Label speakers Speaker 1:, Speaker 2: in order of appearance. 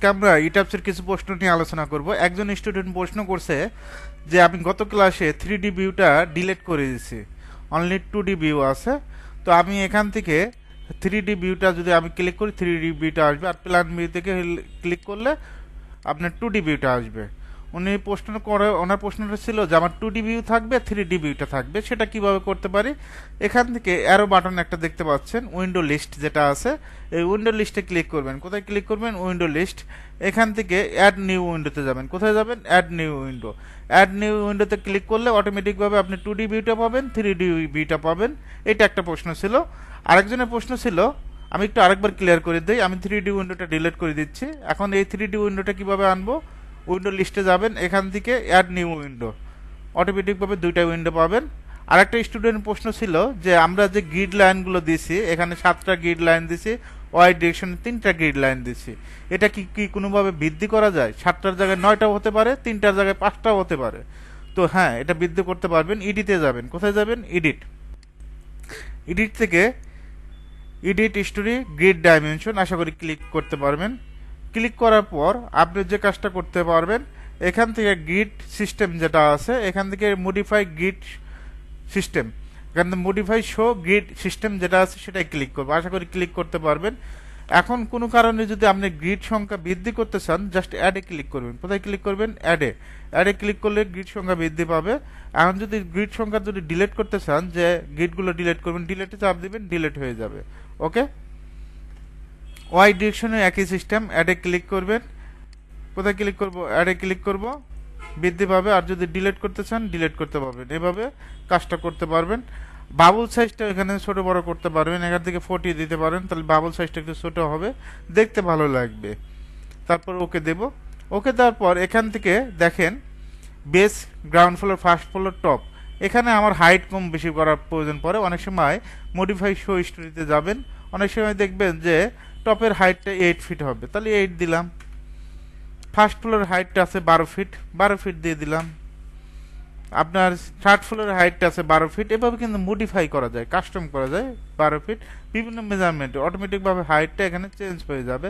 Speaker 1: আজকে আমরা ইটাপসের কিছু প্রশ্ন নিয়ে আলোচনা করব। একজন স্টুডেন্ট প্রশ্ন করছে যে আমি গত ক্লাসে 3D ভিউটা ডিলিট করে দিয়েছি, অনলি 2D ভিউ আছে। তো আমি এখান থেকে 3D ভিউটা যদি আমি ক্লিক করি 3D ভিউটা আসবে, আর প্ল্যান ভিউ থেকে ক্লিক করলে আপনার 2D ভিউটা আসবে। উনি প্রশ্ন করে, ওনার প্রশ্নটা ছিল যে আমার 2D ভিউ থাকবে 3D ভিউটা থাকবে, সেটা কিভাবে করতে পারি। এখান থেকে অ্যারো বাটন একটা দেখতে পাচ্ছেন, উইন্ডো লিস্ট যেটা আছে, এই উইন্ডো লিস্টে ক্লিক করবেন। কোথায় ক্লিক করবেন? Window list. এখান থেকে অ্যাড নিউ উইন্ডোতে যাবেন। কোথায় যাবেন? Add new window. Add new উইন্ডোতে ক্লিক করলে অটোমেটিকভাবে আপনি 2D ভিউটা পাবেন, 3D ভিউটা পাবেন। এটা একটা প্রশ্ন ছিল। আরেকজনের প্রশ্ন ছিল, আমি একটু আরেকবার ক্লিয়ার করে দিই, আমি 3D উইন্ডোটা ডিলিট করে দিচ্ছি। এখন এই 3D উইন্ডোটা কিভাবে আনবো? উইন্ডো লিস্টে যাবেন, এখান থেকে অ্যাড নিউ উইন্ডো, অটোমেটিকভাবে দুইটা উইন্ডো পাবেন। আরেকটা স্টুডেন্ট প্রশ্ন ছিল যে আমরা যে গ্রিড লাইনগুলো দিছি, এখানে 7টা গ্রিড লাইন দিছি, ওয়াই ডিরেকশনে 3টা গ্রিড লাইন দিছি, এটা কি কোনোভাবে বৃদ্ধি করা যায়? 7টার জায়গায় 9টাও হতে পারে, 3টার জায়গায় 5টাও হতে পারে। তো হ্যাঁ, এটা বৃদ্ধি করতে পারবেন। ইডিতে যাবেন। কোথায় যাবেন? এডিট। এডিট থেকে এডিট স্টোরি গ্রিড ডাইমেনশন, আশা করি ক্লিক করতে পারবেন। ক্লিক করার পর আপনি যে কাজটা করতে পারবেন, এখান থেকে গ্রিড সিস্টেম যেটা আছে, এখান থেকে মডিফাই গ্রিড সিস্টেম, এখান থেকে মডিফাই শো গ্রিড সিস্টেম যেটা আছে সেটাই ক্লিক করবো। আশা করি ক্লিক করতে পারবেন। এখন কোনো কারণে যদি আপনি গ্রিড সংখ্যা বৃদ্ধি করতে চান, জাস্ট অ্যাডে ক্লিক করবেন। কোথায় ক্লিক করবেন? অ্যাডে। অ্যাডে ক্লিক করলে গ্রিড সংখ্যা বৃদ্ধি পাবে। এখন যদি গ্রিড সংখ্যা যদি ডিলিট করতে চান, যে গ্রিডগুলো ডিলিট করবেন, ডিলিটে চাপ দিবেন, ডিলিট হয়ে যাবে। ওকে। ওয়াই ডিরেকশনে একই সিস্টেম, অ্যাডে ক্লিক করবেন। কোথায় ক্লিক করব? অ্যাডে ক্লিক করব, বৃদ্ধি পাবে। আর যদি ডিলিট করতে চান, ডিলিট করতে পারবেন। এভাবে কাজটা করতে পারবেন। বাবল সাইজটা এখানে ছোট বড় করতে পারবেন, এখান থেকে 40 দিতে পারেন, তাহলে বাবল সাইজটা একটু ছোট হবে, দেখতে ভালো লাগবে। তারপর ওকে দেব। ওকে দেওয়ার পর এখান থেকে দেখেন base, ground floor, first floor, top, এখানে আমার হাইট কম বেশি করার প্রয়োজন পড়ে। অনেক সময় মডিফাই শো স্টোরিতে যাবেন, অনেক সময় দেখবেন যে টপের হাইটটা 8 ফিট হবে, তাহলে 8 দিলাম। ফার্স্ট ফ্লোরের হাইটটা আছে 12 ফিট, 12 ফিট দিয়ে দিলাম। আপনার থার্ড ফ্লোরের হাইটটা আছে 12 ফিট। এভাবে কিন্তু মডিফাই করা যায়, কাস্টম করা যায়। 12 ফিট বিভিন্ন মেজারমেন্টে অটোমেটিকভাবে হাইটটা এখানে চেঞ্জ হয়ে যাবে।